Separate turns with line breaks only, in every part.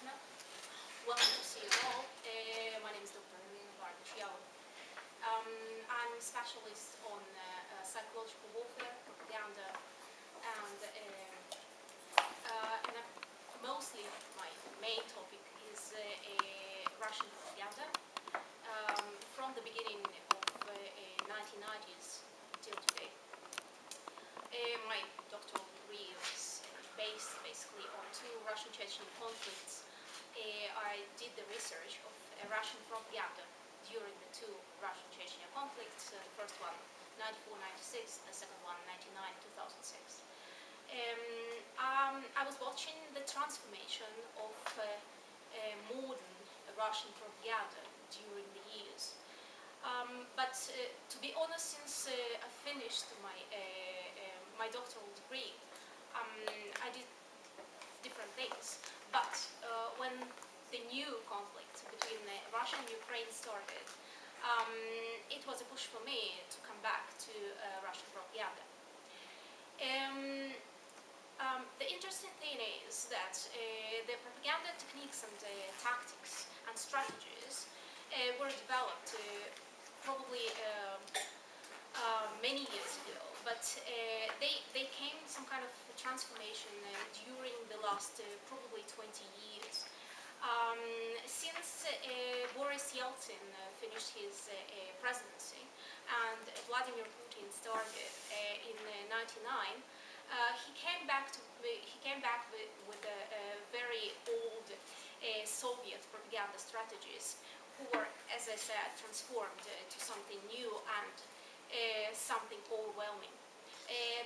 gentlemen, welcome to see you all. My name is Dr. Elina Bardach-Yalov. I'm a specialist on psychological warfare, propaganda, and mostly my main topic is Russian propaganda from the beginning of 1990s till today. My doctoral degree is based basically on two Russian-Chechen conflicts. I did the research of Russian propaganda during the two Russian-Chechen conflicts. The first one, 94-96, the second one, 99-2006. I was watching the transformation of modern Russian propaganda during the years. But to be honest, since I finished my doctoral degree, I did different things. But when the new conflict between Russia and Ukraine started, it was a push for me to come back to Russian propaganda. The interesting thing is that the propaganda techniques and tactics and strategies were developed probably many years ago, but they came some kind of transformation during the last probably 20 years. Since Boris Yeltsin finished his presidency and Vladimir Putin started in '99, he came back with very old Soviet propaganda strategies, who were, as I said, transformed to something new and something overwhelming.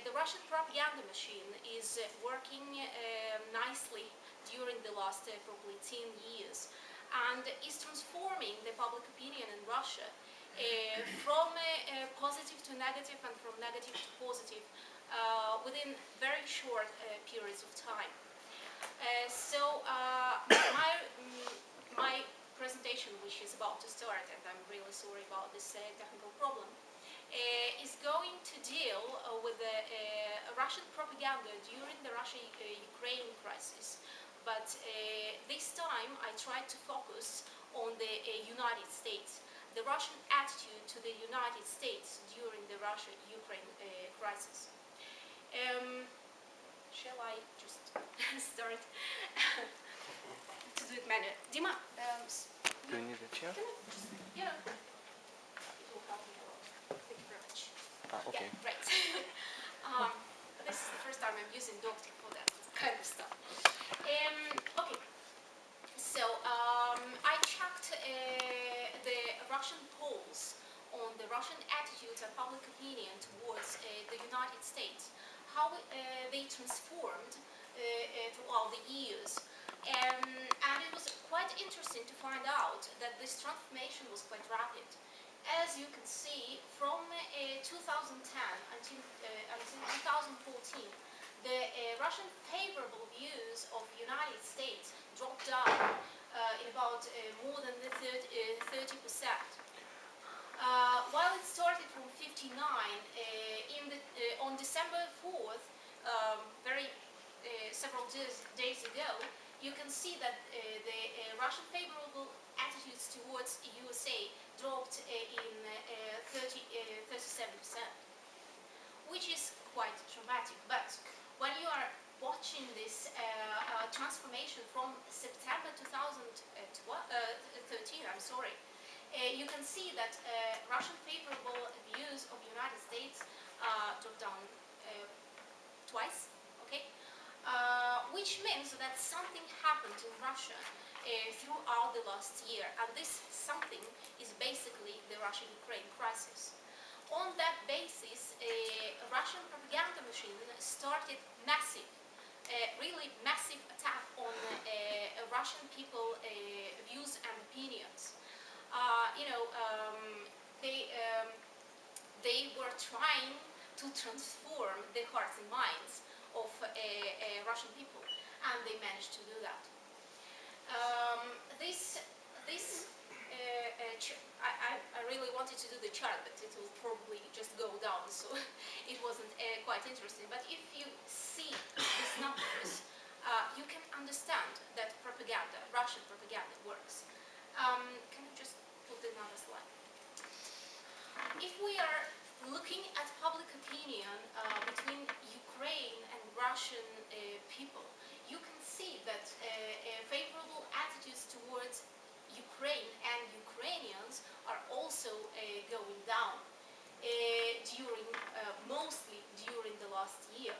The Russian propaganda machine is working nicely during the last probably 10 years and is transforming the public opinion in Russia from positive to negative and from negative to positive within very short periods of time. My presentation, which is about to start, and I'm really sorry about this technical problem, is going to deal with Russian propaganda during the Russia-Ukraine crisis. But this time I tried to focus on the United States, the Russian attitude to the United States during the Russia-Ukraine crisis. Shall I just start to do it manually? Dima,
do you need a chair?
Yeah. It will help me a lot. Thank you very much.
Okay.
Yeah, right. This is the first time I'm using Doctor for that kind of stuff. Okay. So I checked the Russian polls on the Russian attitudes and public opinion towards the United States, how they transformed throughout the years. And it was quite interesting to find out that this transformation was quite rapid. As you can see, from 2010 until 2014, the Russian favorable views of the United States dropped down in about more than 30%. While it started from 59, on December 4th, several days ago, you can see that the Russian favorable attitudes towards USA dropped in 37%, which is quite dramatic. But when you are watching this transformation from September 2013, you can see that Russian favorable views of the United States dropped down twice, okay? Which means that something happened in Russia throughout the last year, and this something is basically the Russia-Ukraine crisis. On that basis, a Russian propaganda machine started really massive attack on Russian people views and opinions. They were trying to transform the hearts and minds of Russian people, and they managed to do that. I really wanted to do the chart, but it will probably just go down, so it wasn't quite interesting. But if you see these numbers, you can understand that propaganda, Russian propaganda works. Can you just put another slide? If we are looking at public opinion between Ukraine and Russian people, you can see that favorable attitudes towards Ukraine and Ukrainians are also going down mostly during the last year.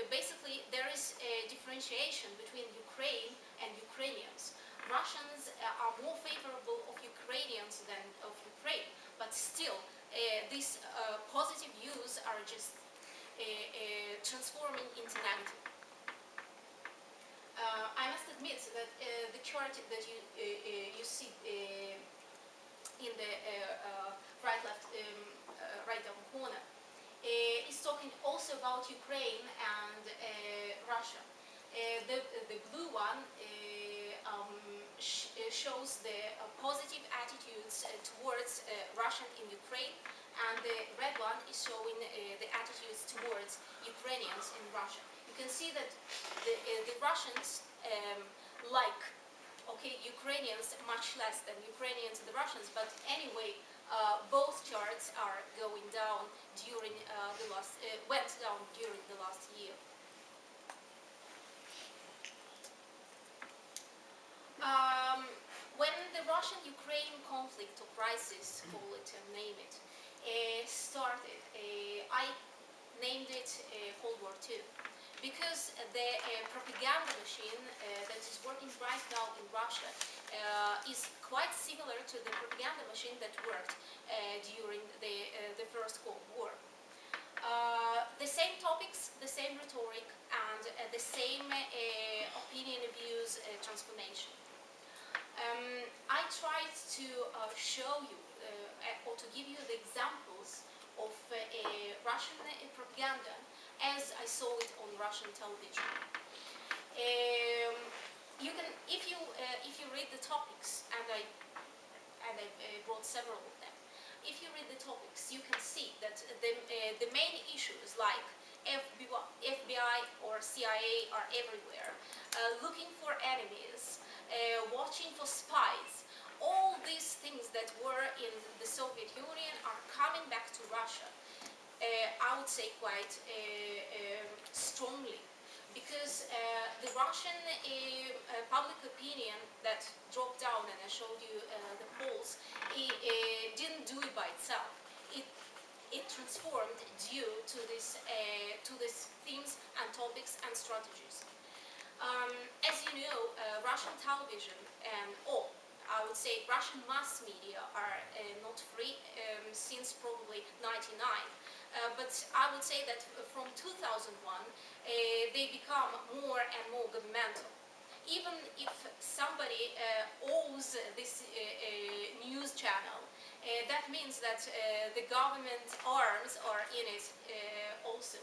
Basically, there is a differentiation between Ukraine and Ukrainians. Russians are more favorable of Ukrainians than of Ukraine, but still, these positive views are just transforming into negative. I must admit that the chart that you see in the right down corner is talking also about Ukraine and Russia. The blue one shows the positive attitudes towards Russian in Ukraine, and the red one is showing the attitudes towards Ukrainians in Russia. You can see that the Russians like Ukrainians much less than Ukrainians and the Russians, but anyway, both charts are going down during went down during the last year. When the Russian-Ukraine conflict or crisis, call it and name it, started, I named it Cold War II. Because the propaganda machine that is working right now in Russia is quite similar to the propaganda machine that worked during the First Cold War. The same topics, the same rhetoric, and the same opinion abuse transformation. I tried to show you or to give you the examples of Russian propaganda as I saw it on Russian television. You can, if you read the topics, and I brought several of them. If you read the topics, you can see that the main issues like FBI or CIA are everywhere, looking for enemies, watching for spies. All these things that were in the Soviet Union are coming back to Russia. I would say quite strongly, because the Russian public opinion that dropped down, and I showed you the polls, it didn't do it by itself. It transformed due to these themes and topics and strategies. As you know, Russian television and I would say Russian mass media are not free since probably '99. But I would say that from 2001, they become more and more governmental. Even if somebody owns this news channel, that means that the government arms are in it also.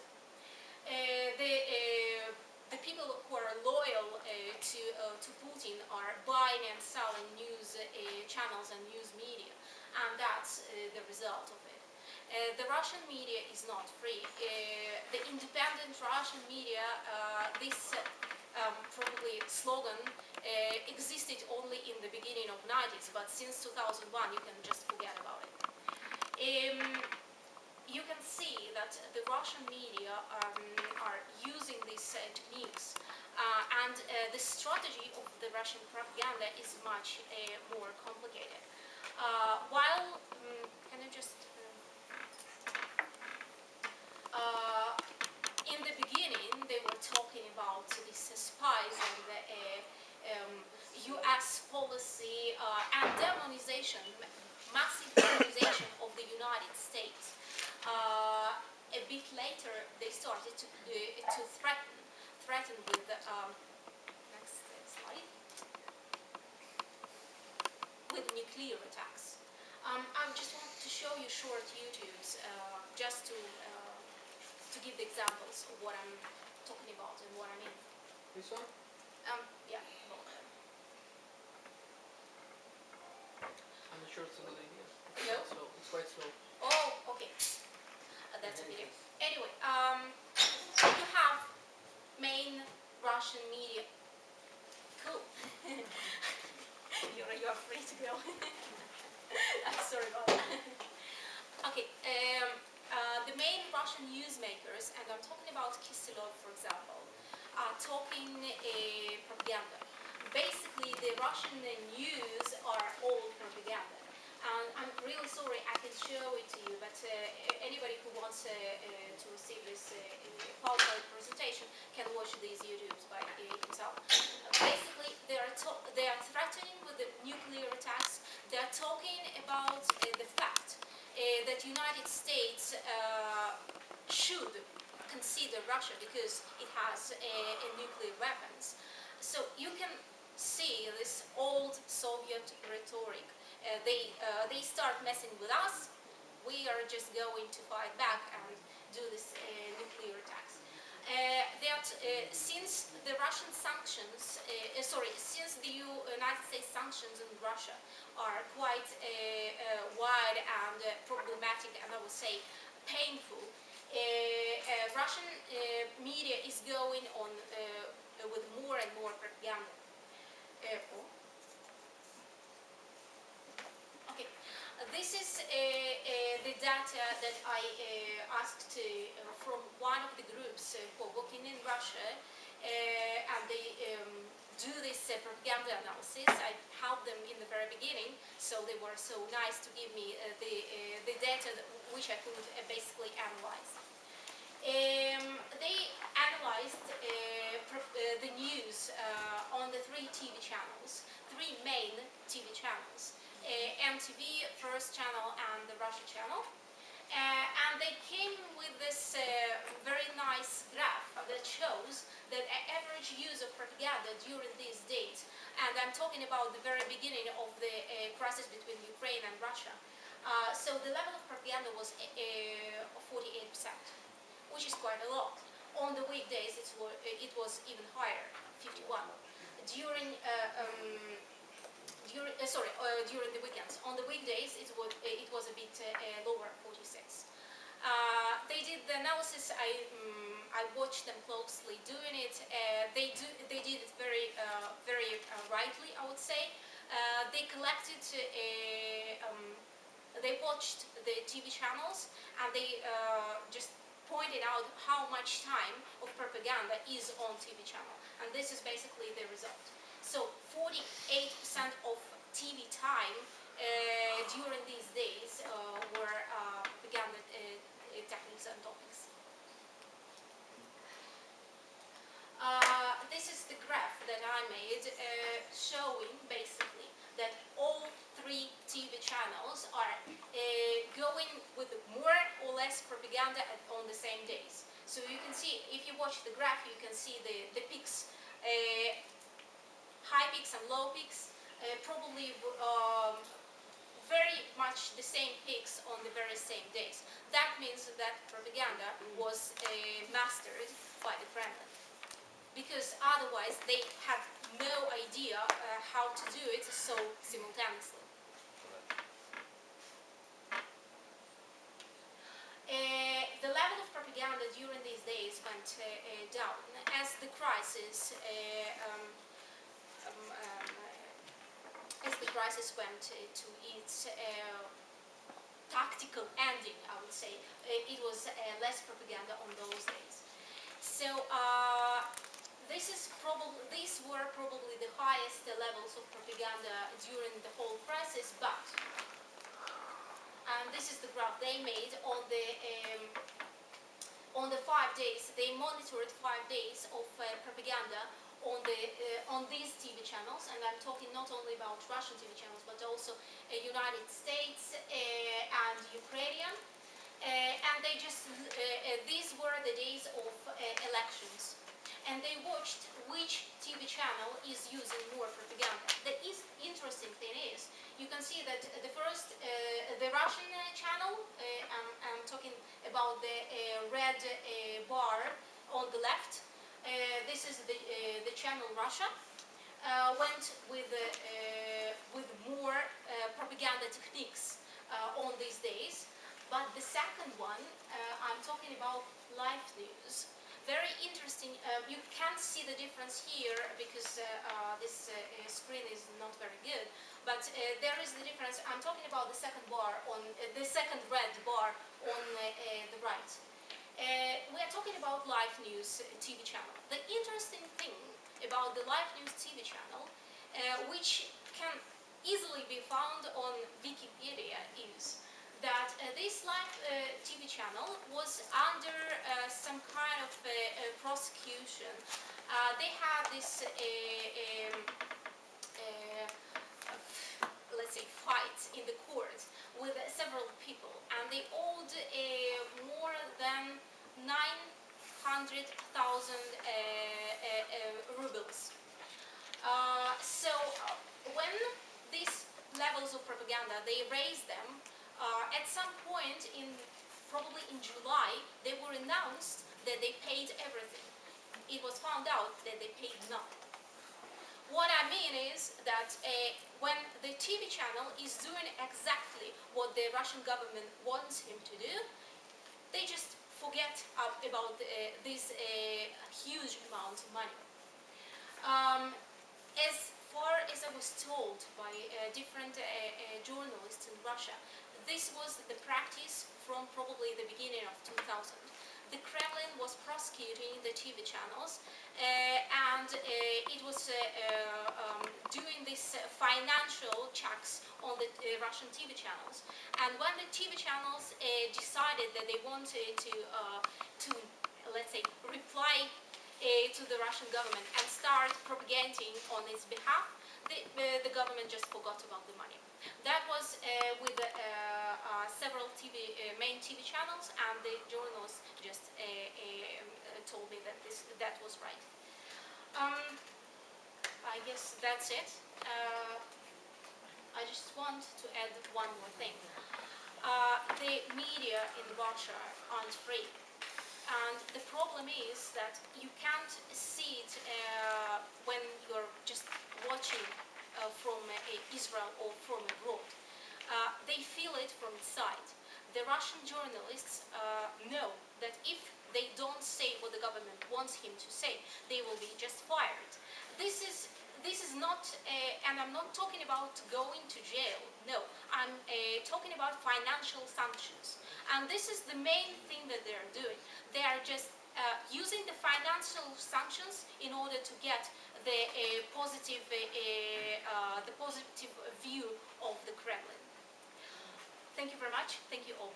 The people who are loyal to Putin are buying and selling news channels and news media, and that's the result of it. The Russian media is not free. The independent Russian media, this probably slogan existed only in the beginning of '90s, but since 2001 you can just forget about it. You can see that the Russian media are using these techniques, and the strategy of the Russian propaganda is much more complicated. Can I just in the beginning, they were talking about these spies and the U.S. policy and demonization, massive demonization of the United States. A bit later, they started to threaten with next slide, with nuclear attacks. I just want to show you short YouTubes just to give the examples of what I'm talking about and what I mean.
This one?
Yeah, both of them.
I'm not sure it's a good idea.
No?
It's quite slow.
Oh, okay. That's a video. Anyway, you have main Russian media Cool. You're free to go. I'm sorry about that. Okay. The main Russian newsmakers, and I'm talking about Kisilov, for example, are talking propaganda. Basically, the Russian news are all propaganda. And I'm really sorry, I can show it to you, but anybody who wants to receive this PowerPoint presentation can watch these YouTubes by himself. Basically, they are threatening with the nuclear attacks. They are talking about the fact that United States should consider Russia because it has nuclear weapons. So you can see this old Soviet rhetoric. They start messing with us. We are just going to fight back and do this nuclear attacks. Since the Russian sanctions, since the United States sanctions in Russia are quite wide and problematic, and I would say painful, Russian media is going on with more and more propaganda. Okay, this is the data that I asked from one of the groups who are working in Russia, and they do this propaganda analysis. I helped them in the very beginning, so they were so nice to give me the data which I could basically analyze. They analyzed the news on the three TV channels, three main TV channels, MTV, First Channel, and the Russia Channel. And they came with this very nice graph that shows that average use of propaganda during these days, and I'm talking about the very beginning of the crisis between Ukraine and Russia. So the level of propaganda was 48%, which is quite a lot. On the weekdays, it was even higher, 51. During the weekends. On the weekdays, it was a bit lower, 46. They did the analysis. I watched them closely doing it. They did it very rightly, I would say. They collected. They watched the TV channels, and they just pointed out how much time of propaganda is on TV channel, and this is basically the result. So 48% of TV time during these days were propaganda techniques and topics. This is the graph that I made showing basically that all three TV channels are going with more or less propaganda on the same days. So you can see, if you watch the graph, you can see the peaks, high peaks and low peaks, probably very much the same peaks on the very same days. That means that propaganda was mastered by the Kremlin, because otherwise they had no idea how to do it so simultaneously. The level of propaganda during these days went down as the crisis went to its tactical ending, I would say. It was less propaganda on those days. So these were probably the highest levels of propaganda during the whole crisis, but this is the graph they made on the 5 days. They monitored 5 days of propaganda on these TV channels, and I'm talking not only about Russian TV channels, but also United States and Ukrainian. And they just these were the days of elections, and they watched which TV channel is using more propaganda. The interesting thing is, you can see that the first, the Russian channel, I'm talking about the red bar on the left. This is the channel Russia. Went with more propaganda techniques on these days. But the second one, I'm talking about live news. Very interesting. You can't see the difference here because this screen is not very good. But there is the difference. I'm talking about the second bar on the second red bar on the right. We are talking about live news TV channel. The interesting thing about the live news TV channel, which can easily be found on Wikipedia, is that this live TV channel was under some kind of prosecution. They had this, let's say, fight in the court with several people, and they owed more than 900,000 rubles. When these levels of propaganda, they raised them, at some point probably in July, they were announced that they paid everything. It was found out that they paid nothing. What I mean is that when the TV channel is doing exactly what the Russian government wants him to do, they just forget about this huge amount of money. As far as I was told by different journalists in Russia, this was the practice from probably the beginning of 2000. The Kremlin was prosecuting the TV channels and it was doing these financial checks on the Russian TV channels. And when the TV channels decided that they wanted to let's say, reply to the Russian government and start propagating on its behalf, the government just forgot about the money. That was with several main TV channels, and the journalists just told me that that was right. I guess that's it. I just want to add one more thing. The media in Russia aren't free. And the problem is that you can't see it when you're just watching from Israel or from abroad. They feel it from inside. The Russian journalists know that if they don't say what the government wants him to say, they will be just fired. This is not, and I'm not talking about going to jail. No, I'm talking about financial sanctions. And this is the main thing that they're doing. They are just using the financial sanctions in order to get the positive view of the Kremlin. Thank you very much. Thank you all.